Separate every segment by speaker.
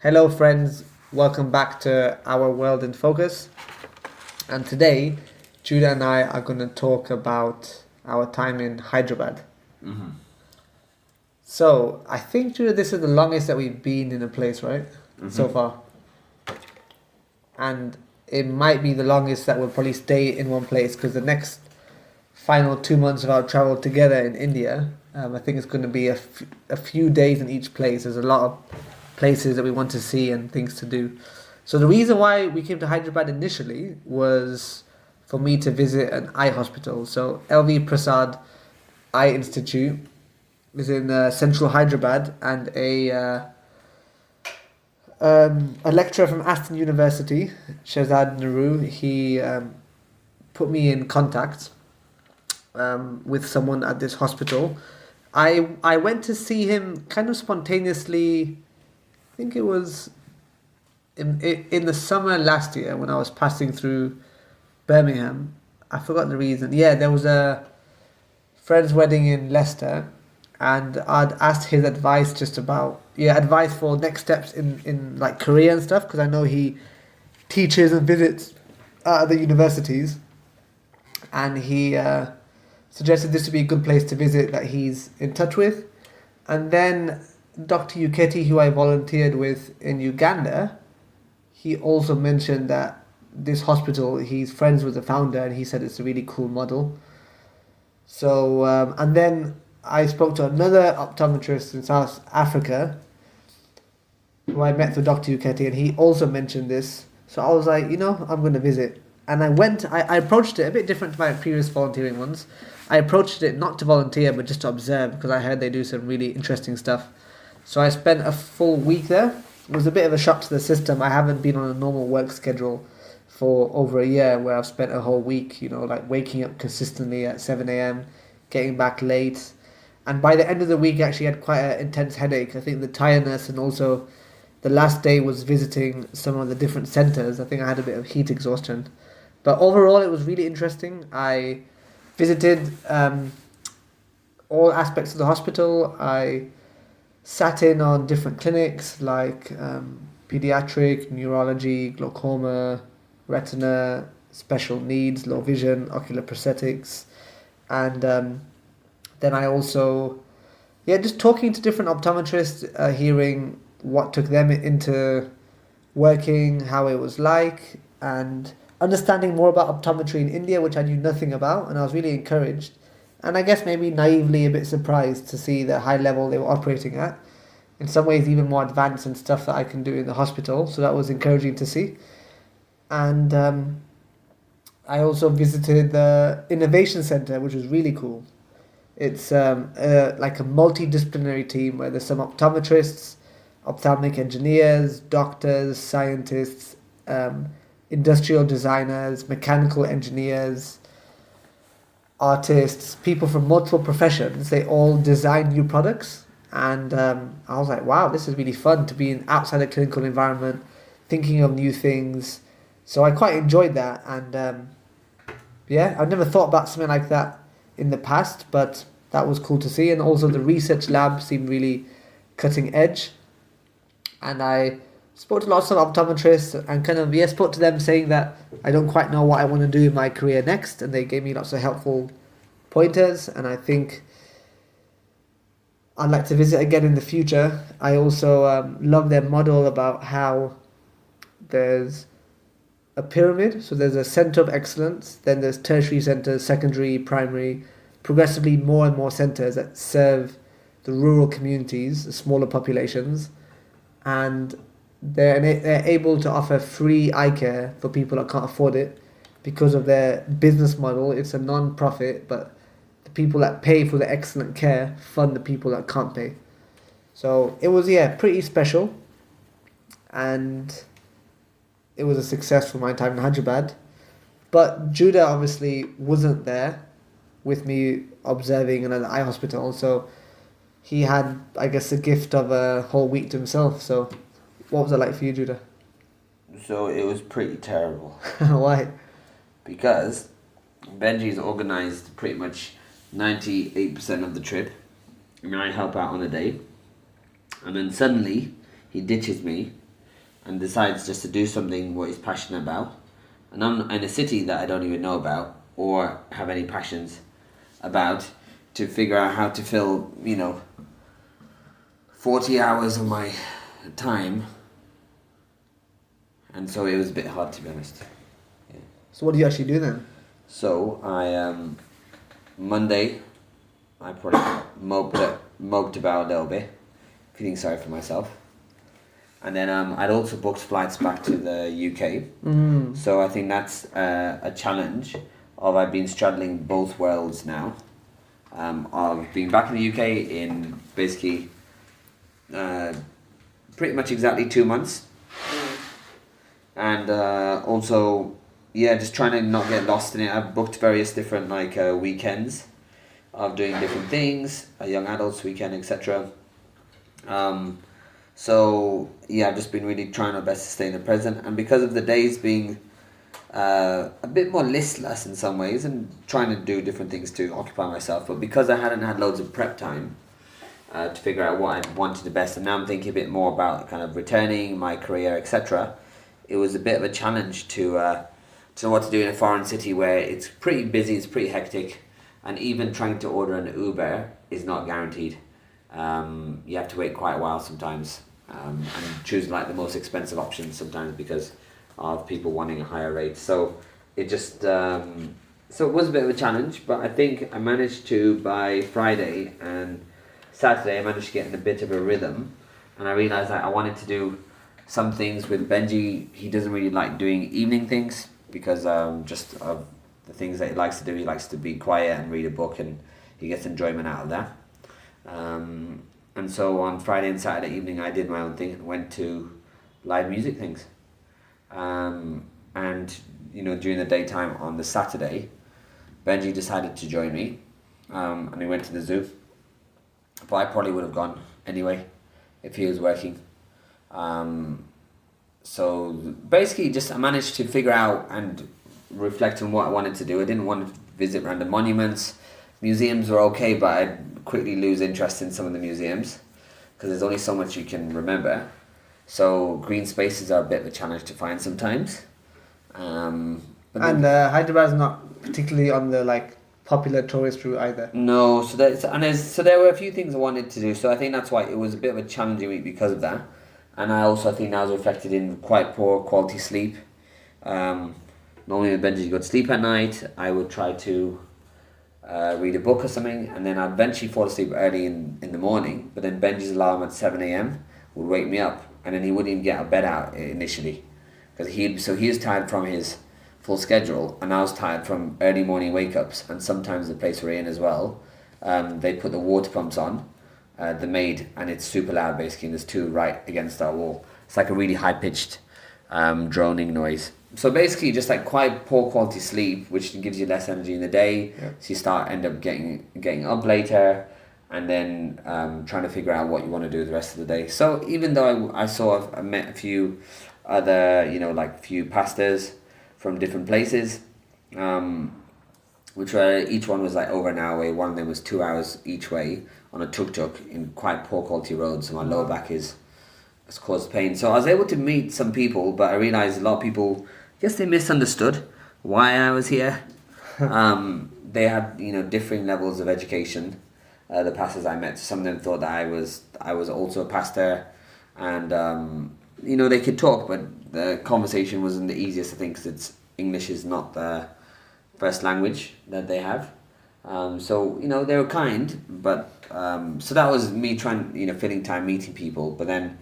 Speaker 1: Hello, friends. Welcome back to Our World in Focus. And today, Judah and I are going to talk about our time in Hyderabad. So, I think, Judah, this is the longest that we've been in a place, right? So far. And it might be the longest that we'll probably stay in one place because the next final 2 months of our travel together in India, I think it's going to be a few days in each place. There's a lot of places that we want to see and things to do. So the reason why we came to Hyderabad initially was for me to visit an eye hospital. So LV Prasad Eye Institute is in central Hyderabad, and a lecturer from Aston University, Shahzad Nehru, he put me in contact with someone at this hospital. I went to see him kind of spontaneously. I think it was in the summer last year when I was passing through Birmingham. I forgot the reason. Yeah, there was a friend's wedding in Leicester, and I'd asked his advice just about advice for next steps in like career and stuff, because I know he teaches and visits at the universities, and he suggested this would be a good place to visit that he's in touch with. And then Dr. Uketi, who I volunteered with in Uganda, he also mentioned that this hospital, he's friends with the founder, and he said it's a really cool model. So, and then I spoke to another optometrist in South Africa, who I met through Dr. Uketi, and he also mentioned this. So I was like, I'm going to visit. And I approached it a bit different to my previous volunteering ones. I approached it not to volunteer, but just to observe, because I heard they do some really interesting stuff. So I spent a full week there. It was a bit of a shock to the system. I haven't been on a normal work schedule for over a year, where I've spent a whole week, like waking up consistently at 7 a.m., getting back late. And by the end of the week, I actually had quite an intense headache. I think the tiredness, and also the last day was visiting some of the different centres. I think I had a bit of heat exhaustion. But overall, it was really interesting. I visited all aspects of the hospital. I sat in on different clinics like pediatric, neurology, glaucoma, retina, special needs, low vision, ocular prosthetics. And then I also, just talking to different optometrists, hearing what took them into working, how it was like, and understanding more about optometry in India, which I knew nothing about, and I was really encouraged. And I guess maybe naively a bit surprised to see the high level they were operating at. In some ways even more advanced than stuff that I can do in the hospital, so that was encouraging to see. And I also visited the Innovation Centre, which was really cool. It's like a multidisciplinary team where there's some optometrists, ophthalmic engineers, doctors, scientists, industrial designers, mechanical engineers, artists, people from multiple professions. They all design new products, and I was like, wow, this is really fun to be outside the clinical environment, thinking of new things. So I quite enjoyed that, and I've never thought about something like that in the past, but that was cool to see. And also the research lab seemed really cutting edge, and I spoke to lots of optometrists and spoke to them saying that I don't quite know what I want to do in my career next, and they gave me lots of helpful pointers, and I think I'd like to visit again in the future. I also love their model about how there's a pyramid, so there's a centre of excellence, then there's tertiary centres, secondary, primary, progressively more and more centres that serve the rural communities, the smaller populations, and they're able to offer free eye care for people that can't afford it because of their business model. It's a non-profit, but the people that pay for the excellent care fund the people that can't pay. So it was, pretty special, and it was a success for my time in Hyderabad. But Judah obviously wasn't there with me observing in an eye hospital, so he had, I guess, a gift of a whole week to himself. So what was it like for you, Judah?
Speaker 2: So it was pretty terrible.
Speaker 1: Why?
Speaker 2: Because Benji's organised pretty much 98% of the trip, and I help out on a day, and then suddenly he ditches me and decides just to do something what he's passionate about, and I'm in a city that I don't even know about or have any passions about, to figure out how to fill 40 hours of my time, and so it was a bit hard, to be honest. Yeah.
Speaker 1: So what do you actually do then?
Speaker 2: So I Monday I probably moped about a little bit, feeling sorry for myself. And then I'd also booked flights back to the UK.
Speaker 1: Mm.
Speaker 2: So I think that's a challenge of I've been straddling both worlds now. Of being back in the UK in basically pretty much exactly 2 months. And also, yeah, just trying to not get lost in it. I've booked various different weekends of doing different things, a young adults weekend, etc. So yeah, I've just been really trying my best to stay in the present, and because of the days being a bit more listless in some ways, and trying to do different things to occupy myself, but because I hadn't had loads of prep time to figure out what I wanted the best, and now I'm thinking a bit more about kind of returning my career, etc. It was a bit of a challenge to know what to do in a foreign city where it's pretty busy, it's pretty hectic, and even trying to order an Uber is not guaranteed. You have to wait quite a while sometimes, and choose the most expensive options sometimes because of people wanting a higher rate. So it just so it was a bit of a challenge, but I think I managed to, by Friday and Saturday, I managed to get in a bit of a rhythm, and I realised that I wanted to do some things with Benji. He doesn't really like doing evening things because just of the things that he likes to do. He likes to be quiet and read a book, and he gets enjoyment out of that. And so on Friday and Saturday evening I did my own thing and went to live music things. And during the daytime on the Saturday, Benji decided to join me, and we went to the zoo. But I probably would have gone anyway if he was working. So basically just I managed to figure out and reflect on what I wanted to do. I didn't want to visit random monuments. Museums were okay, but I'd quickly lose interest in some of the museums because there's only so much you can remember. So green spaces are a bit of a challenge to find sometimes. And
Speaker 1: Hyderabad is not particularly on the popular tourist route either.
Speaker 2: No, so there were a few things I wanted to do. So I think that's why it was a bit of a challenging week because of that. And I also think that was reflected in quite poor quality sleep. Normally when Benji would sleep at night, I would try to read a book or something, and then I'd eventually fall asleep early in the morning, but then Benji's alarm at 7 a.m. would wake me up, and then he wouldn't even get out of bed out initially, because he was tired from his full schedule, and I was tired from early morning wake-ups, and sometimes the place we're in as well, they put the water pumps on, the maid, and it's super loud basically, and there's two right against our wall. It's like a really high-pitched droning noise. So basically just quite poor quality sleep, which gives you less energy in the day.
Speaker 1: Yeah.
Speaker 2: So you end up getting up later, and then trying to figure out what you want to do the rest of the day. So even though I met a few other, few pastors from different places, which were, each one was over an hour away. One of them was 2 hours each way on a tuk-tuk in quite poor quality roads. So my lower back has caused pain. So I was able to meet some people, but I realized a lot of people, yes, they misunderstood why I was here. They had, differing levels of education. The pastors I met, some of them thought that I was also a pastor, and they could talk, but the conversation wasn't the easiest, I think, because English is not the first language that they have. So they were kind, but so that was me trying, filling time meeting people. But then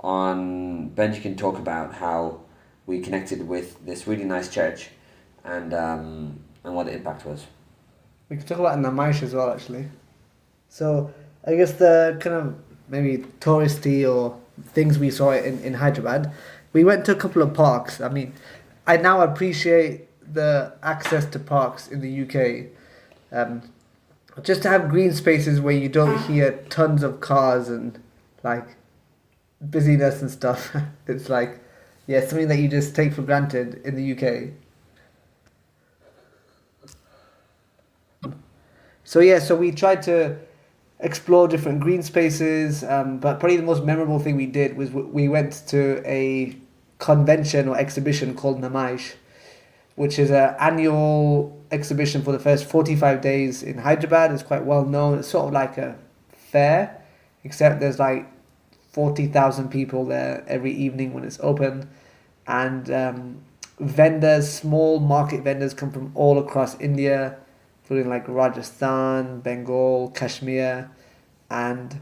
Speaker 2: on Benji can talk about how we connected with this really nice church, and what the impact was.
Speaker 1: We could talk about Namaish as well, actually. So I guess the kind of maybe touristy or things we saw in Hyderabad, we went to a couple of parks. I mean, I now appreciate the access to parks in the UK. Just to have green spaces where you don't hear tons of cars and busyness and stuff. It's something that you just take for granted in the UK. So we tried to explore different green spaces, but probably the most memorable thing we did was we went to a convention or exhibition called Namaish, which is an annual exhibition for the first 45 days in Hyderabad. It's quite well known. It's sort of like a fair, except there's like 40,000 people there every evening when it's open. And vendors, small market vendors come from all across India, including like Rajasthan, Bengal, Kashmir. And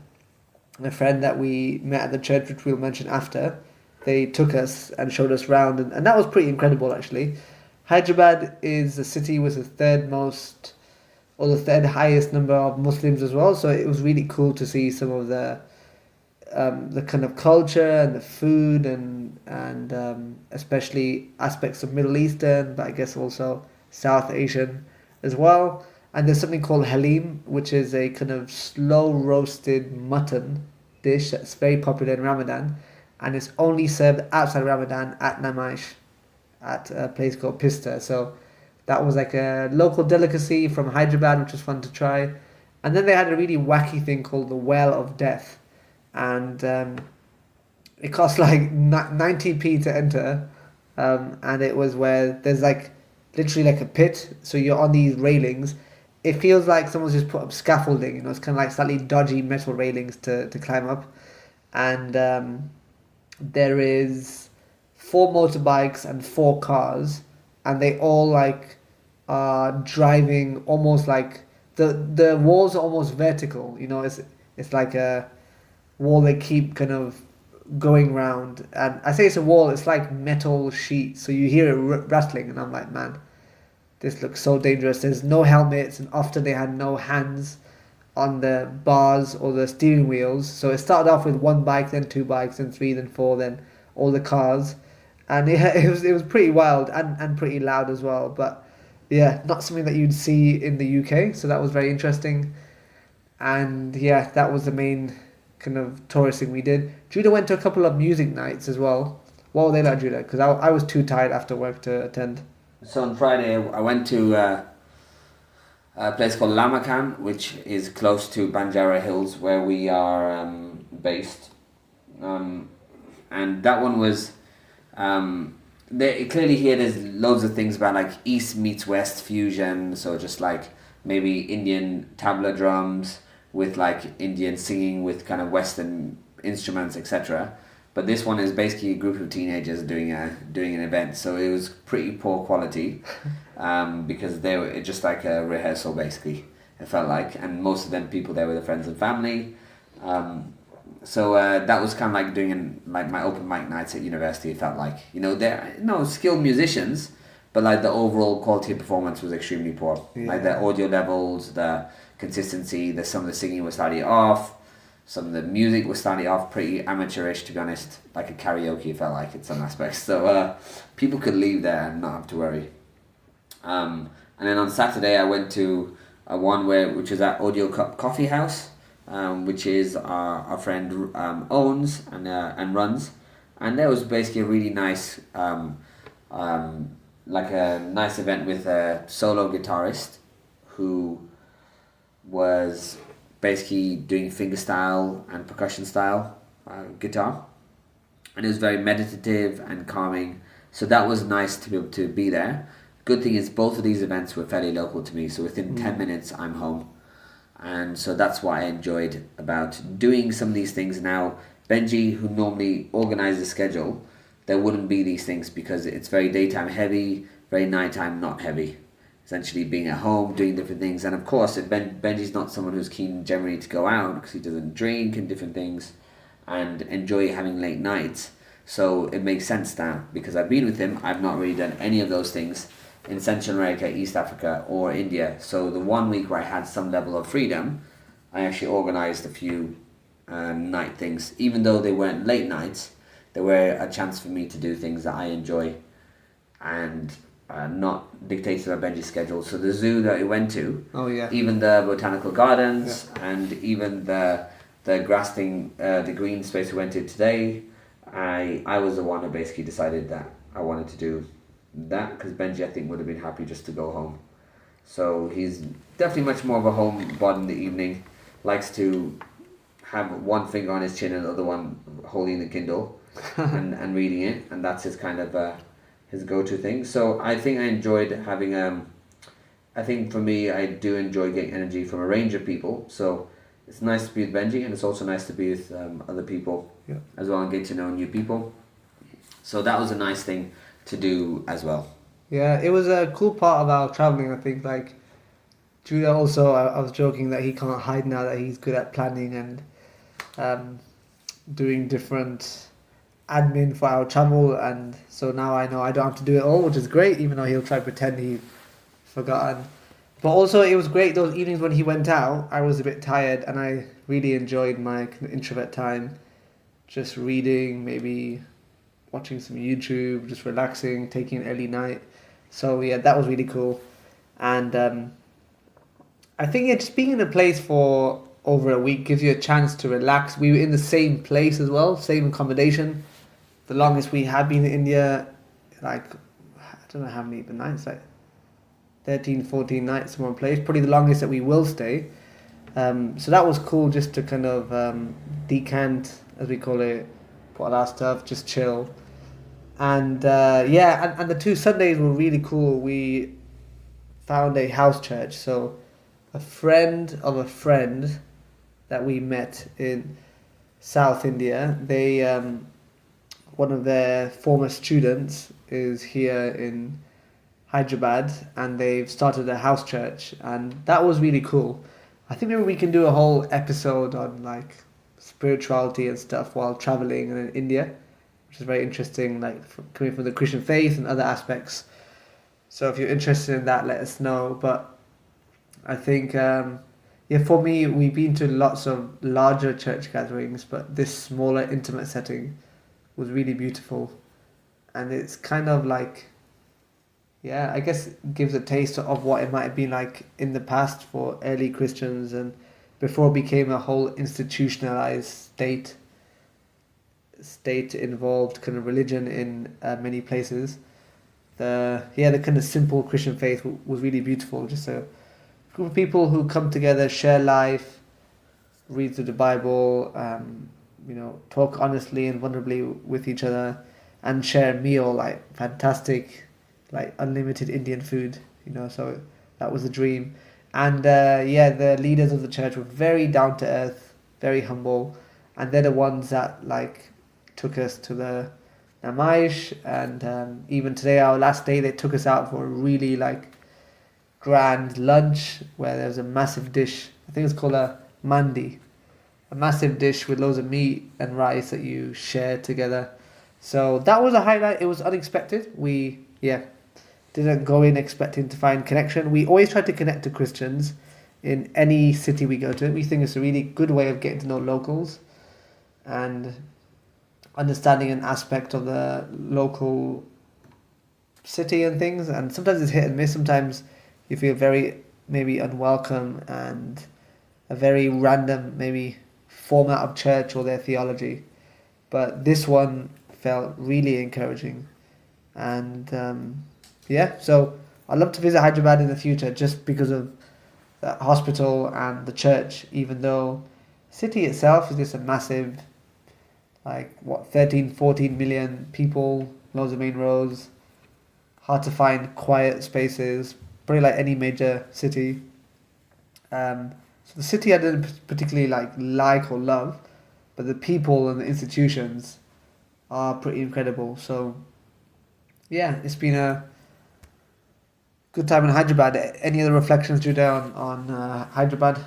Speaker 1: a friend that we met at the church, which we'll mention after, they took us and showed us around. And that was pretty incredible, actually. Hyderabad is a city with the third most, or the third highest number of Muslims as well. So it was really cool to see some of the kind of culture and the food and especially aspects of Middle Eastern, but I guess also South Asian as well. And there's something called halim, which is a kind of slow roasted mutton dish that's very popular in Ramadan, and it's only served outside Ramadan at Namaish, at a place called Pista. So that was like a local delicacy from Hyderabad, which was fun to try. And then they had a really wacky thing called the Well of Death, and it cost like 90p to enter, and it was where there's like literally like a pit, so you're on these railings. It feels like someone's just put up scaffolding, it's kind of like slightly dodgy metal railings to climb up. And there is 4 motorbikes and 4 cars, and they all like are driving almost like the walls are almost vertical, it's like a wall they keep kind of going round. And I say it's a wall, it's like metal sheets, so you hear it rattling, and I'm like, man, this looks so dangerous. There's no helmets, and often they had no hands on the bars or the steering wheels. So it started off with 1 bike, then 2 bikes, then 3, then 4, then all the cars. And it was pretty wild and pretty loud as well. But yeah, not something that you'd see in the UK. So that was very interesting. And yeah, that was the main kind of touristing we did. Judah went to a couple of music nights as well. What were they like, Judah? Because I was too tired after work to attend.
Speaker 2: So on Friday, I went to a place called Lamakan, which is close to Banjara Hills, where we are based. And that one was... clearly here there's loads of things about like East meets West fusion, so just like maybe Indian tabla drums with like Indian singing with kind of Western instruments, etc. But this one is basically a group of teenagers doing an event, so it was pretty poor quality, because they were just like a rehearsal basically. It felt like, and most of them people there were the friends and family. So that was kind of like doing like my open mic nights at university. It felt like they're skilled musicians, but like the overall quality of performance was extremely poor. Yeah. Like the audio levels, the consistency, some of the singing was slightly off. Some of the music was starting off pretty amateurish, to be honest, like a karaoke, it felt like in some aspects. So people could leave there and not have to worry. And then on Saturday, I went to one which is at Audio Coffee House, which is our friend owns and runs. And there was basically a really nice, like a nice event with a solo guitarist who was basically doing fingerstyle and percussion style guitar, and it was very meditative and calming, so that was nice to be able to be there. Good thing is both of these events were fairly local to me, so within 10 minutes I'm home, and so that's what I enjoyed about doing some of these things. Now Benji, who normally organizes the schedule, there wouldn't be these things because it's very daytime heavy, very nighttime not heavy. Essentially being at home, doing different things. And of course, Benji's not someone who's keen generally to go out because he doesn't drink and different things and enjoy having late nights. So it makes sense that because I've been with him, I've not really done any of those things in Central America, East Africa or India. So the 1 week where I had some level of freedom, I actually organized a few night things. Even though they weren't late nights, they were a chance for me to do things that I enjoy and not dictated by Benji's schedule. So the zoo that we went to, even the botanical gardens, and even the grass thing, the green space we went to today, I was the one who basically decided that I wanted to do that, because Benji I think would have been happy just to go home. So he's definitely much more of a homebody in the evening, likes to have one finger on his chin and the other one holding the Kindle and reading it, and that's his kind of his go-to thing. So I think I enjoyed having I think for me, I do enjoy getting energy from a range of people. So it's nice to be with Benji, and it's also nice to be with other people as well and get to know new people. So that was a nice thing to do as well.
Speaker 1: Yeah, it was a cool part of our traveling. I think like Judah also. I was joking that he can't hide now that he's good at planning and doing different admin for our travel, and so now I know I don't have to do it all, which is great. Even though he'll try to pretend he forgotten. But also it was great those evenings when he went out. I was a bit tired and I really enjoyed my introvert time. Just reading, maybe watching some YouTube, just relaxing, taking an early night. So yeah, that was really cool. And I think just being in a place for over a week gives you a chance to relax. We were in the same place as well, same accommodation. The longest we had been in India, like, I don't know how many the nights, like 13, 14 nights in one place, probably the longest that we will stay. So that was cool just to kind of decant, as we call it, put all our stuff, just chill. And and the 2 Sundays were really cool. We found a house church. So a friend of a friend that we met in South India, they one of their former students is here in Hyderabad, and they've started a house church, and that was really cool. I think maybe we can do a whole episode on like spirituality and stuff while traveling in India, which is very interesting, like coming from the Christian faith and other aspects. So if you're interested in that, let us know. But I think for me, we've been to lots of larger church gatherings, but this smaller, intimate setting was really beautiful, and it's kind of like, I guess it gives a taste of what it might have been like in the past for early Christians and before it became a whole institutionalized state involved kind of religion in many places. The kind of simple Christian faith was really beautiful. Just a group of people who come together, share life, read through the Bible, talk honestly and vulnerably with each other, and share a meal, like fantastic, like unlimited Indian food, so that was a dream. And the leaders of the church were very down to earth, very humble, and they're the ones that like took us to the Namaish, and even today, our last day, they took us out for a really like grand lunch where there's a massive dish. I think it's called a mandi, a massive dish with loads of meat and rice that you share together. So that was a highlight. It was unexpected. We didn't go in expecting to find connection. We always try to connect to Christians in any city we go to. We think it's a really good way of getting to know locals and understanding an aspect of the local city and things. And sometimes it's hit and miss. Sometimes you feel very maybe unwelcome and a very random maybe format of church or their theology. But this one felt really encouraging. And so I'd love to visit Hyderabad in the future just because of the hospital and the church, even though the city itself is just a massive, 13, 14 million people, loads of main roads, hard to find quiet spaces, probably like any major city. So the city I didn't particularly like or love, but the people and the institutions are pretty incredible. So it's been a good time in Hyderabad. Any other reflections, Judah, on Hyderabad?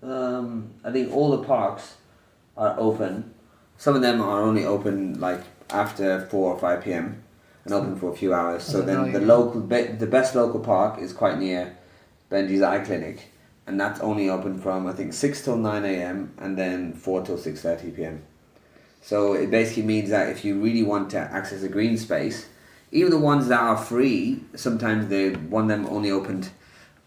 Speaker 2: I think all the parks are open. Some of them are only open like after 4 or 5 p.m. and open for a few hours. So then the best local park is quite near Benji's eye clinic, and that's only open from I think 6 till 9 a.m. and then 4 till 6:30 p.m. So it basically means that if you really want to access a green space, even the ones that are free, sometimes one of them only opened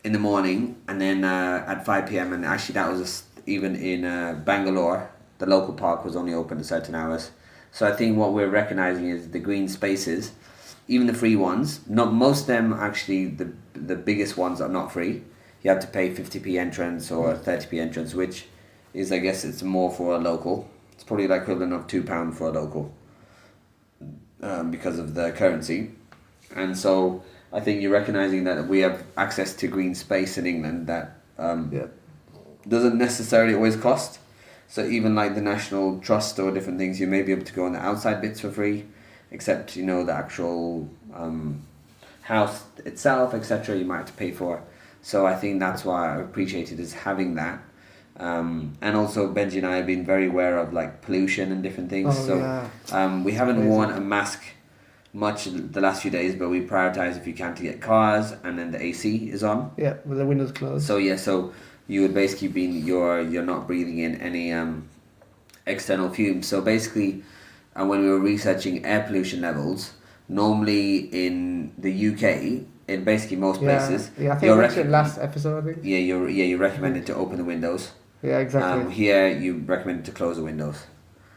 Speaker 2: in the morning and then at 5 p.m. and actually that was even in Bangalore, the local park was only open at certain hours. So I think what we're recognizing is the green spaces, even the free ones, not most of them actually, the biggest ones are not free. You have to pay 50p entrance or 30p entrance, which is, I guess, it's more for a local. It's probably the equivalent of £2 for a local, because of the currency. And so I think you're recognizing that we have access to green space in England that doesn't necessarily always cost. So even like the National Trust or different things, you may be able to go on the outside bits for free, except the actual house itself, etc. You might have to pay for. So I think that's why I appreciated is having that. And also Benji and I have been very aware of like pollution and different things. We haven't worn a mask much the last few days, but we prioritize if you can to get cars, and then the AC is on.
Speaker 1: Yeah, with the windows closed.
Speaker 2: So so you would basically be you're not breathing in any external fumes. So basically, when we were researching air pollution levels, normally in the UK, in basically most places,
Speaker 1: I think I mentioned last episode. I think.
Speaker 2: You recommended to open the windows.
Speaker 1: Yeah, exactly.
Speaker 2: Here you recommended to close the windows.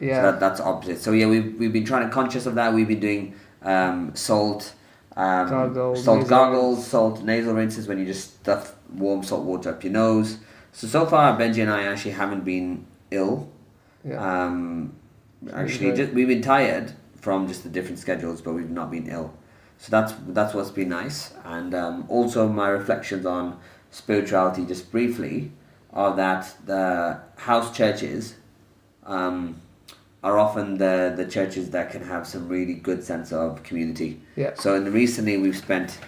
Speaker 1: Yeah.
Speaker 2: So that's opposite. So we've been trying to conscious of that. We've been doing salt goggles, salt nasal rinses when you just stuff warm salt water up your nose. So far Benji and I actually haven't been ill.
Speaker 1: Yeah.
Speaker 2: We've been tired from just the different schedules, but we've not been ill. So that's what's been nice. And also my reflections on spirituality, just briefly, are that the house churches are often the churches that can have some really good sense of community.
Speaker 1: Yeah.
Speaker 2: So recently we've spent,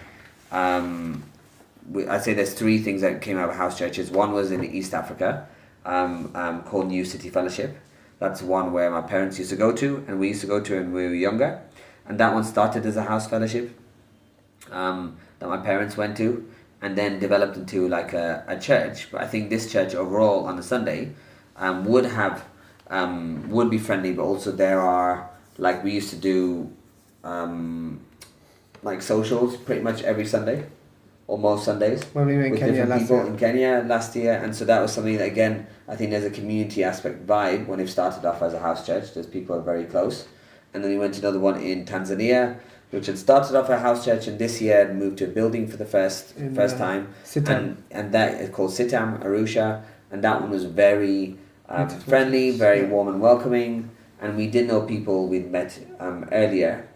Speaker 2: I'd say there's 3 things that came out of house churches. One was in East Africa, called New City Fellowship. That's one where my parents used to go to, and we used to go to when we were younger. And that one started as a house fellowship that my parents went to, and then developed into like a church. But I think this church overall on a Sunday would be friendly, but also there are, like, we used to do like socials pretty much every Sunday, or most Sundays,
Speaker 1: when we were in
Speaker 2: with
Speaker 1: Kenya
Speaker 2: different people in Kenya last year. And so that was something that, again, I think there's a community aspect vibe when it started off as a house church. There's people are very close. And then we went to another one in Tanzania, which had started off a house church, and this year had moved to a building for the first time.
Speaker 1: Sitam.
Speaker 2: And that is called Sitam, Arusha, and that one was very friendly, very warm and welcoming. And we did know people we'd met earlier.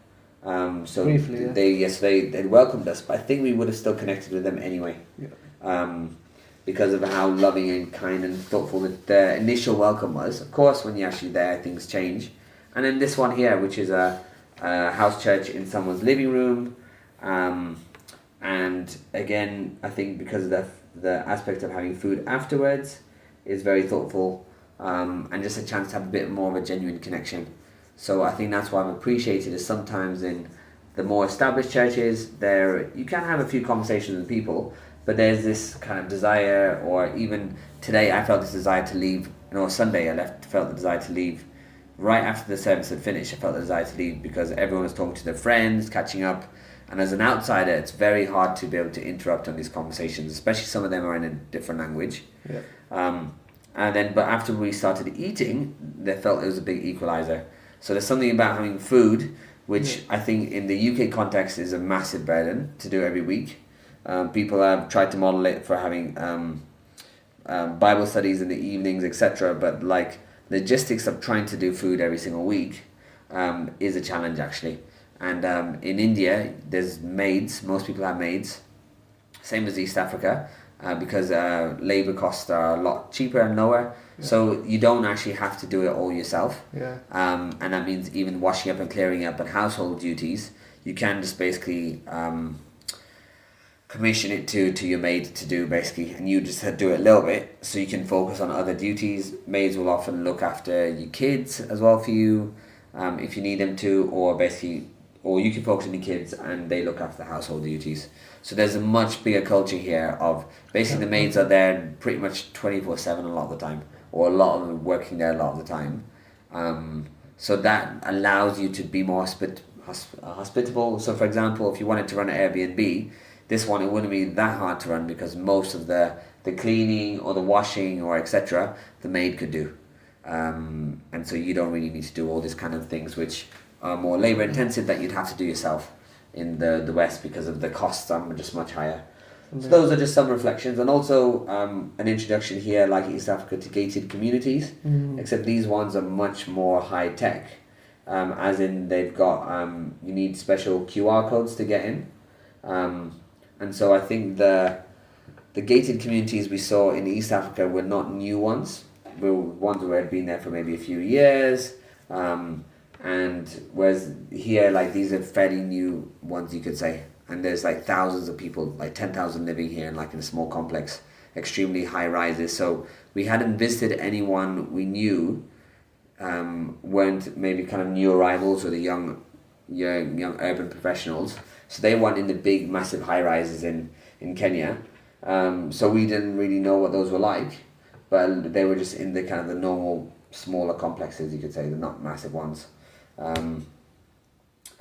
Speaker 2: So
Speaker 1: briefly,
Speaker 2: they welcomed us, but I think we would have still connected with them anyway.
Speaker 1: Yeah.
Speaker 2: Because of how loving and kind and thoughtful the initial welcome was. Of course, when you're actually there, things change. And then this one here, which is a house church in someone's living room, and again, I think because of the aspect of having food afterwards is very thoughtful, and just a chance to have a bit more of a genuine connection. So I think that's what I've appreciated is sometimes in the more established churches, there you can have a few conversations with people, but there's this kind of desire, or even today I felt this desire to leave. Sunday I felt the desire to leave. Right after the service had finished, I felt the desire to leave because everyone was talking to their friends, catching up. And as an outsider, it's very hard to be able to interrupt on these conversations, especially some of them are in a different language.
Speaker 1: Yeah.
Speaker 2: But after we started eating, they felt it was a big equalizer. So there's something about having food, which I think in the UK context is a massive burden to do every week. People have tried to model it for having Bible studies in the evenings, etc. But like logistics of trying to do food every single week is a challenge actually. And in India, there's maids. Most people have maids. Same as East Africa, because labour costs are a lot cheaper and lower. Yeah. So you don't actually have to do it all yourself.
Speaker 1: Yeah.
Speaker 2: And that means even washing up and clearing up and household duties, you can just basically commission it to your maid to do basically, and you just do it a little bit so you can focus on other duties. Maids will often look after your kids as well for you, if you need them to, or you can focus on your kids and they look after the household duties. So there's a much bigger culture here of basically the maids are there pretty much 24/7 a lot of the time, or a lot of them working there a lot of the time. So that allows you to be more hospitable. So for example, if you wanted to run an Airbnb, this one, it wouldn't be that hard to run because most of the cleaning or the washing or etc. the maid could do. And so you don't really need to do all these kind of things which are more labour intensive that you'd have to do yourself in the West because of the costs are just much higher. So those are just some reflections, and also an introduction here, like East Africa, to gated communities. Except these ones are much more high tech, as in they've got you need special QR codes to get in, and so I think the gated communities we saw in East Africa were not new ones. Were ones where had been there for maybe a few years, and whereas here, like, these are fairly new ones, you could say. And there's like thousands of people, like 10,000 living here, like in a small complex, extremely high rises. So we hadn't visited anyone we knew weren't maybe kind of new arrivals or the young urban professionals. So they weren't in the big, massive high rises in Kenya. So we didn't really know what those were like, but they were just in the kind of the normal, smaller complexes, you could say, the not massive ones.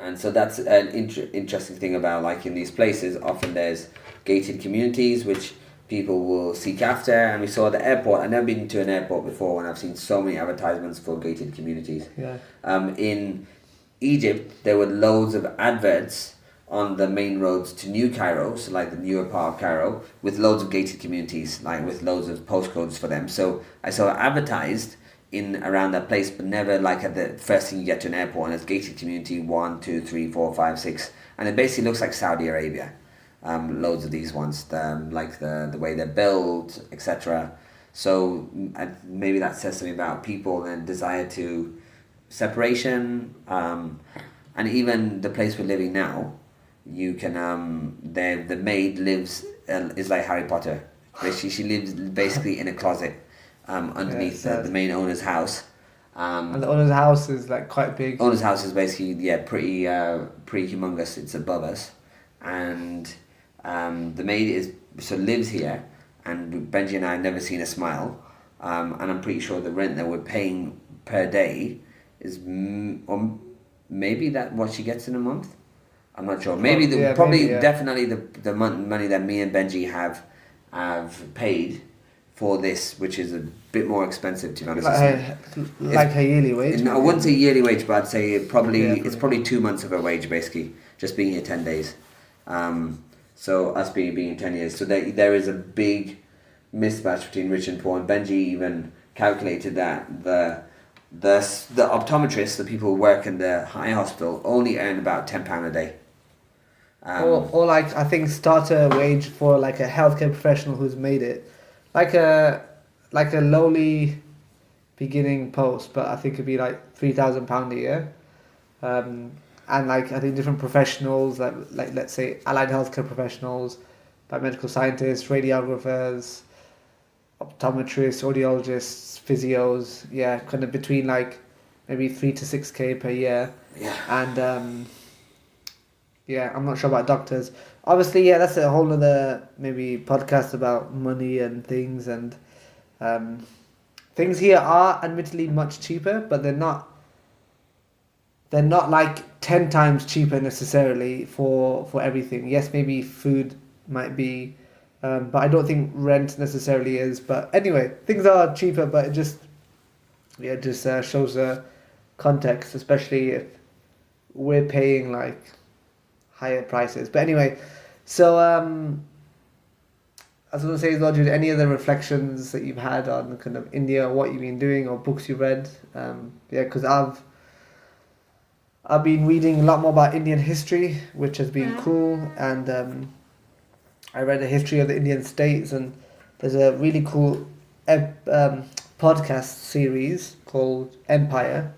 Speaker 2: And so that's an interesting thing about, like, in these places, often there's gated communities which people will seek after. And we saw at the airport, I've never been to an airport before when I've seen so many advertisements for gated communities.
Speaker 1: Yeah.
Speaker 2: In Egypt, there were loads of adverts on the main roads to New Cairo, so like the newer part of Cairo, with loads of gated communities, like with loads of postcodes for them. So I saw it advertised in around that place, but never like at the first thing you get to an airport, and it's gated community 1, 2, 3, 4, 5, 6, and it basically looks like Saudi Arabia. Loads of these ones, like the way they're built, etc. So maybe that says something about people and desire to separation, and even the place we're living now. You can the maid lives is like Harry Potter. She lives basically in a closet. Underneath the main owner's house.
Speaker 1: And the owner's house is like quite big.
Speaker 2: Owner's house is basically, pretty humongous. It's above us. And the maid lives here, and Benji and I have never seen her smile. And I'm pretty sure the rent that we're paying per day is, or maybe that what she gets in a month. I'm not sure. Definitely the money that me and Benji have paid for this, which is a bit more expensive, to be honest.
Speaker 1: Like her yearly wage?
Speaker 2: No, I wouldn't say yearly wage, but I'd say it's probably 2 months of her wage, basically, just being here 10 days. So us being here 10 years. So there is a big mismatch between rich and poor, and Benji even calculated that the optometrists, the people who work in the eye hospital, only earn about £10 a day.
Speaker 1: Or like, I think starter wage for like a healthcare professional who's made it. Like a lowly beginning post, but I think it'd be like £3,000 a year, and like I think different professionals, like let's say allied healthcare professionals, biomedical scientists, radiographers, optometrists, audiologists, physios, kind of between like maybe 3 to 6k per year. And I'm not sure about doctors. Obviously, that's a whole other maybe podcast about money and things, and things here are admittedly much cheaper, but they're not like 10 times cheaper necessarily for everything. Yes, maybe food might be, but I don't think rent necessarily is. But anyway, things are cheaper, but it just shows the context, especially if we're paying like higher prices. But anyway, so I was going to say, Lord, any other reflections that you've had on kind of India, or what you've been doing, or books you've read? Because I've been reading a lot more about Indian history, which has been cool, and I read a history of the Indian states, and there's a really cool podcast series called Empire,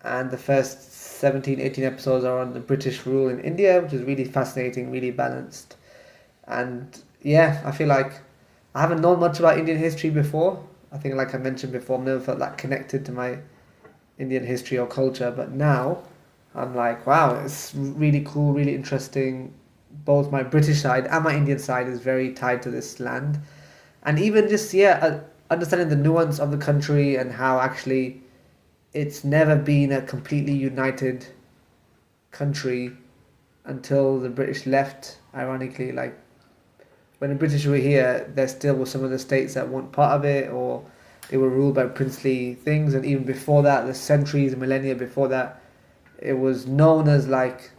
Speaker 1: and the first 17-18 episodes are on the British rule in India, which is really fascinating, really balanced. And I feel like I haven't known much about Indian history before. I think, like I mentioned before, I've never felt that connected to my Indian history or culture, but now I'm like, wow, it's really cool, really interesting. Both my British side and my Indian side is very tied to this land. And even just, understanding the nuance of the country and how actually it's never been a completely united country until the British left, ironically. Like, when the British were here, there still were some of the states that weren't part of it, or they were ruled by princely things. And even before that, the centuries and millennia before that, it was known as like,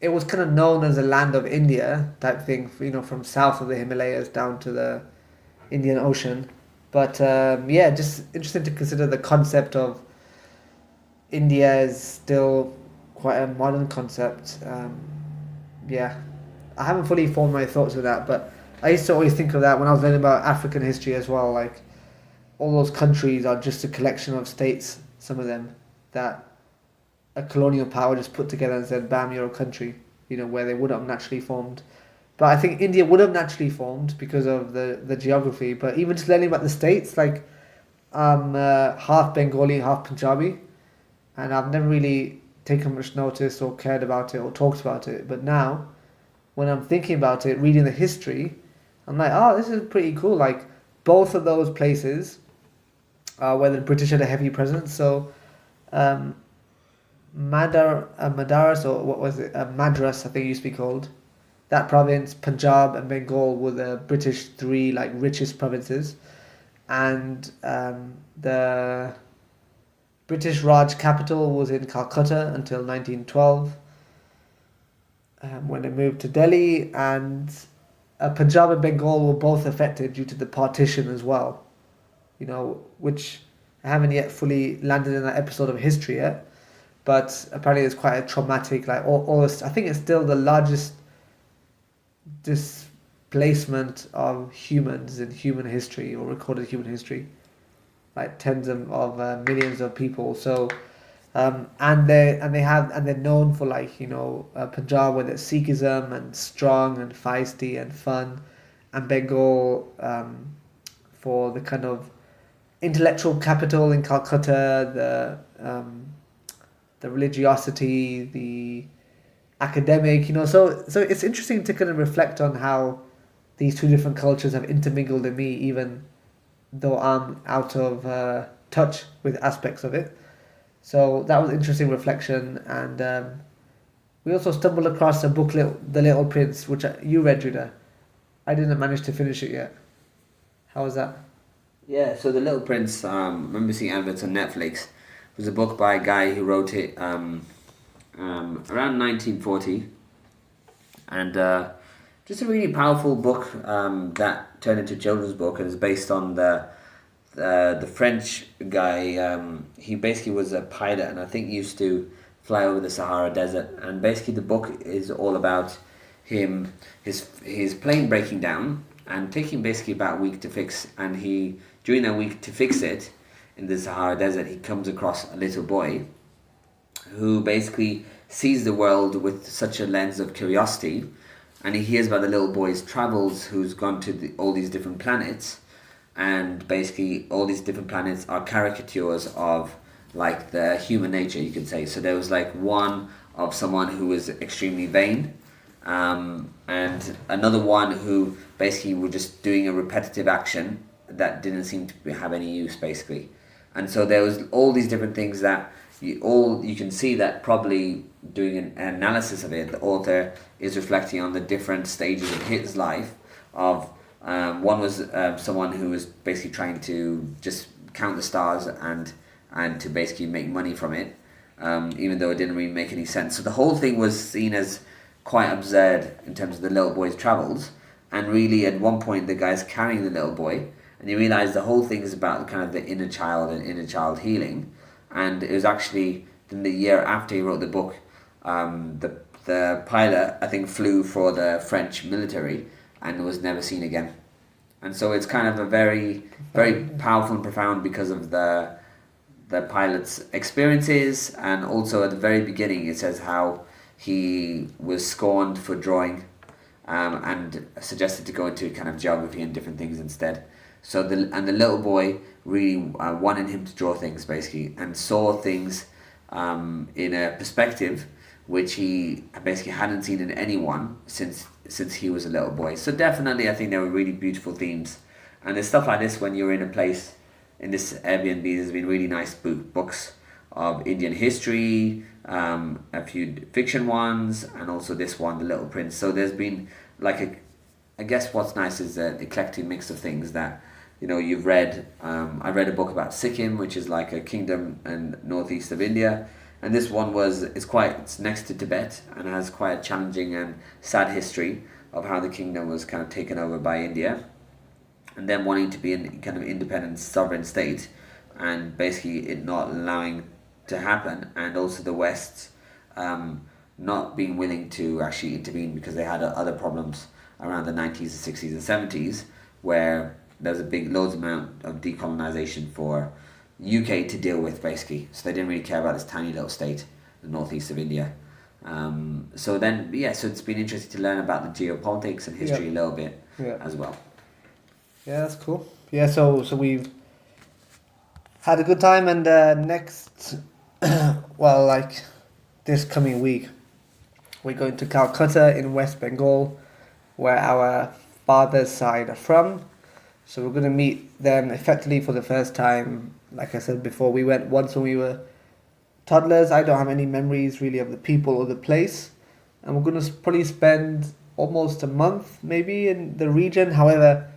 Speaker 1: it was kind of known as a land of India type thing, you know, from south of the Himalayas down to the Indian Ocean. But yeah, just interesting to consider the concept of India is still quite a modern concept. Yeah, I haven't fully formed my thoughts with that, but I used to always think of that when I was learning about African history as well. Like, all those countries are just a collection of states, some of them, that a colonial power just put together and said, bam, you're a country, you know, where they would have naturally formed. But I think India would have naturally formed because of the geography. But even just learning about the states, like, I'm half Bengali, half Punjabi, and I've never really taken much notice or cared about it or talked about it. But now, when I'm thinking about it, reading the history, I'm like, oh, this is pretty cool. Like, both of those places, where the British had a heavy presence. So, Madaras, or what was it? Madras, I think it used to be called. That province, Punjab and Bengal were the British three like richest provinces, and the British Raj capital was in Calcutta until 1912, when they moved to Delhi, and Punjab and Bengal were both affected due to the partition as well. You know, which I haven't yet fully landed in that episode of history yet, but apparently it's quite a traumatic, like all this, I think it's still the largest displacement of humans in human history, or recorded human history, like tens of millions of people. So and they're known for, like, you know, Punjab, where it's Sikhism and strong and feisty and fun, and Bengal for the kind of intellectual capital in Calcutta, the religiosity, the academic, you know. So it's interesting to kind of reflect on how these two different cultures have intermingled in me, even though I'm out of touch with aspects of it. So that was interesting reflection, and we also stumbled across a book, The Little Prince, which you read, Judah. I didn't manage to finish it yet. How was that?
Speaker 2: Yeah, so The Little Prince, I remember seeing adverts on Netflix. It was a book by a guy who wrote it around 1940. And just a really powerful book that turned into a children's book, and is based on the French guy. He basically was a pilot, and I think used to fly over the Sahara Desert. And basically the book is all about his plane breaking down and taking basically about a week to fix. And during that week to fix it in the Sahara Desert, he comes across a little boy who basically sees the world with such a lens of curiosity, and he hears about the little boy's travels, who's gone to all these different planets, and basically all these different planets are caricatures of like the human nature, you could say. So there was like one of someone who was extremely vain, and another one who basically were just doing a repetitive action that didn't seem to have any use, basically. And so there was all these different things that you can see that probably doing an analysis of it, the author is reflecting on the different stages of his life. Of one was someone who was basically trying to just count the stars and to basically make money from it, even though it didn't really make any sense. So the whole thing was seen as quite absurd in terms of the little boy's travels. And really, at one point, the guy's carrying the little boy, and you realise the whole thing is about kind of the inner child and inner child healing. And it was actually in the year after he wrote the book, the pilot, I think, flew for the French military and was never seen again. And so it's kind of a very, very powerful and profound because of the pilot's experiences. And also at the very beginning, it says how he was scorned for drawing, and suggested to go into kind of geography and different things instead. So the little boy really wanted him to draw things, basically, and saw things in a perspective which he basically hadn't seen in anyone since he was a little boy. So definitely, I think there were really beautiful themes, and there's stuff like this when you're in a place. In this Airbnb, there's been really nice books of Indian history, a few fiction ones, and also this one, The Little Prince. So there's been like I guess what's nice is an eclectic mix of things that, you know, you've read. I read a book about Sikkim, which is like a kingdom in northeast of India, And this one it's next to Tibet and has quite a challenging and sad history of how the kingdom was kind of taken over by India, and them wanting to be in kind of independent sovereign state, and basically it not allowing to happen, and also the West not being willing to actually intervene because they had other problems around the 90s, the 60s and 70s, where there was loads amount of decolonization for UK to deal with, basically. So they didn't really care about this tiny little state, the northeast of India. So it's been interesting to learn about the geopolitics and history a little bit as well.
Speaker 1: Yeah, that's cool. Yeah, so we've had a good time, and next, this coming week, we're going to Calcutta in West Bengal, where our father's side are from. So we're going to meet them effectively for the first time. Like I said before, we went once when we were toddlers. I don't have any memories really of the people or the place. And we're going to probably spend almost a month maybe in the region. However,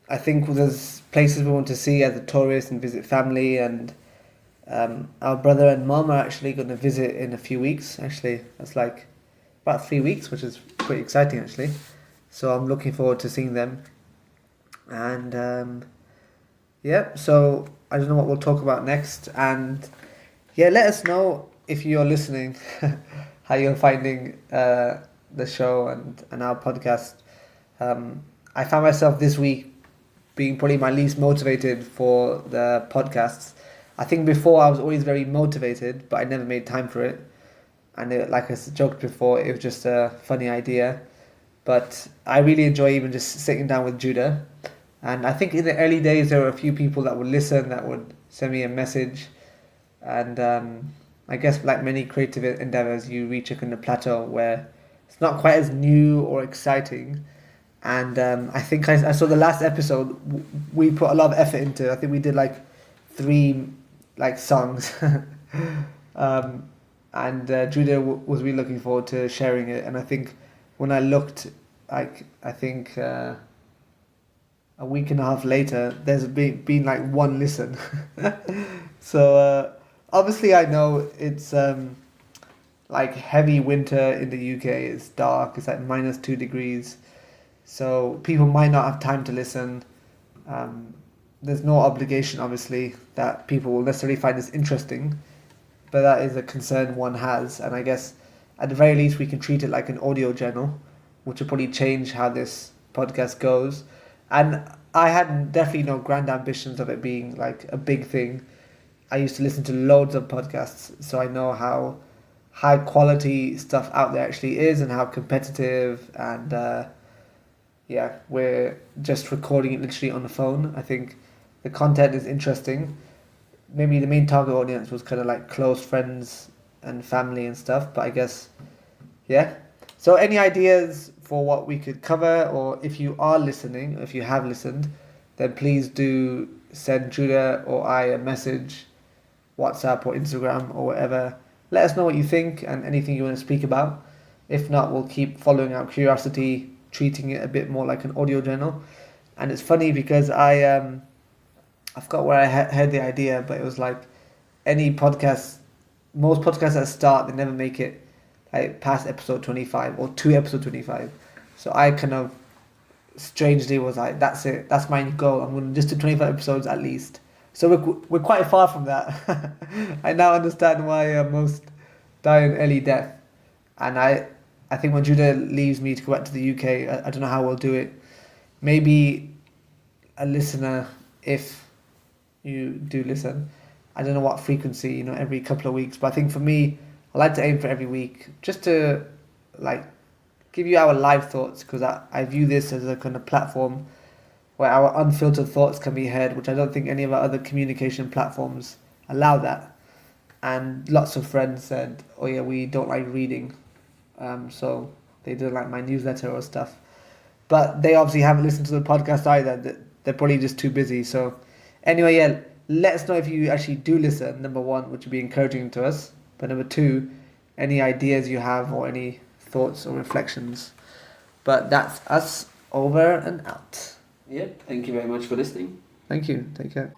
Speaker 1: I think there's places we want to see as a tourist and visit family, and our brother and mum are actually going to visit in a few weeks. Actually, that's like about 3 weeks, which is pretty exciting actually. So I'm looking forward to seeing them. And so I don't know what we'll talk about next. And let us know if you're listening, how you're finding the show and our podcast. I found myself this week being probably my least motivated for the podcasts. I think before I was always very motivated, but I never made time for it. And like I joked before, it was just a funny idea. But I really enjoy even just sitting down with Judah. And I think in the early days, there were a few people that would listen, that would send me a message. And I guess like many creative endeavors, you reach a kind of plateau where it's not quite as new or exciting. And I think I saw the last episode, we put a lot of effort into. I think we did like 3 songs. And Judah was really looking forward to sharing it. And I think when I looked, a week and a half later, there's been like 1 listen. So obviously I know it's like heavy winter in the UK. It's dark. It's like -2 degrees. So people might not have time to listen. There's no obligation, obviously, that people will necessarily find this interesting. But that is a concern one has. And I guess at the very least we can treat it like an audio journal, which will probably change how this podcast goes. And I had definitely no grand ambitions of it being like a big thing. I used to listen to loads of podcasts, so I know how high quality stuff out there actually is and how competitive. And we're just recording it literally on the phone. I think the content is interesting. Maybe the main target audience was kind of like close friends and family and stuff, but I guess, So any ideas for what we could cover, or if you are listening, if you have listened, then please do send Judah or I a message, WhatsApp or Instagram or whatever. Let us know what you think and anything you want to speak about. If not, we'll keep following our curiosity, treating it a bit more like an audio journal. And it's funny because I forgot where I heard the idea, but it was like most podcasts that start, they never make it like past episode 25 or to episode 25. So I kind of strangely was like, that's it, that's my goal. I'm going to just do 25 episodes at least. So we're quite far from that. I now understand why most die an early death. And I think when Judah leaves me to go back to the UK, I don't know how we'll do it. Maybe a listener, if you do listen. I don't know what frequency, every couple of weeks. But I think for me, I like to aim for every week, just to like give you our live thoughts, because I view this as a kind of platform where our unfiltered thoughts can be heard, which I don't think any of our other communication platforms allow that. And lots of friends said, oh yeah, we don't like reading, so they don't like my newsletter or stuff. But they obviously haven't listened to the podcast either. They're probably just too busy. So anyway, let us know if you actually do listen, number 1, which would be encouraging to us. But number 2, any ideas you have or any thoughts or reflections. But that's us, over and out.
Speaker 2: Thank you very much for listening.
Speaker 1: Thank you. Take care.